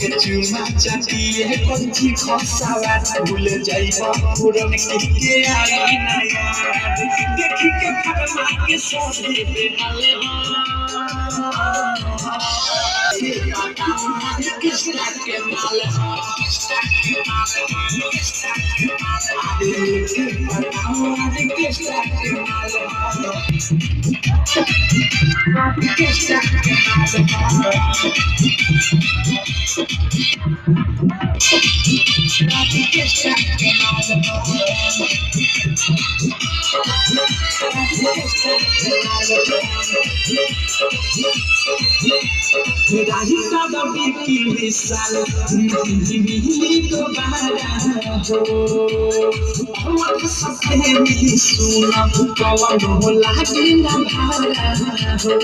चुमा चाटिए कंची खसावा भूल जाइबा पुरन के आई ना याद देखी के फरमा के सोहे बेहाले किसका के माल किसका के माल किसका के माल किसका के माल राही का दबी की मिसाल मिली दोबारा हो और सबसे मिली सुना कवन हो लागे ना भारा हो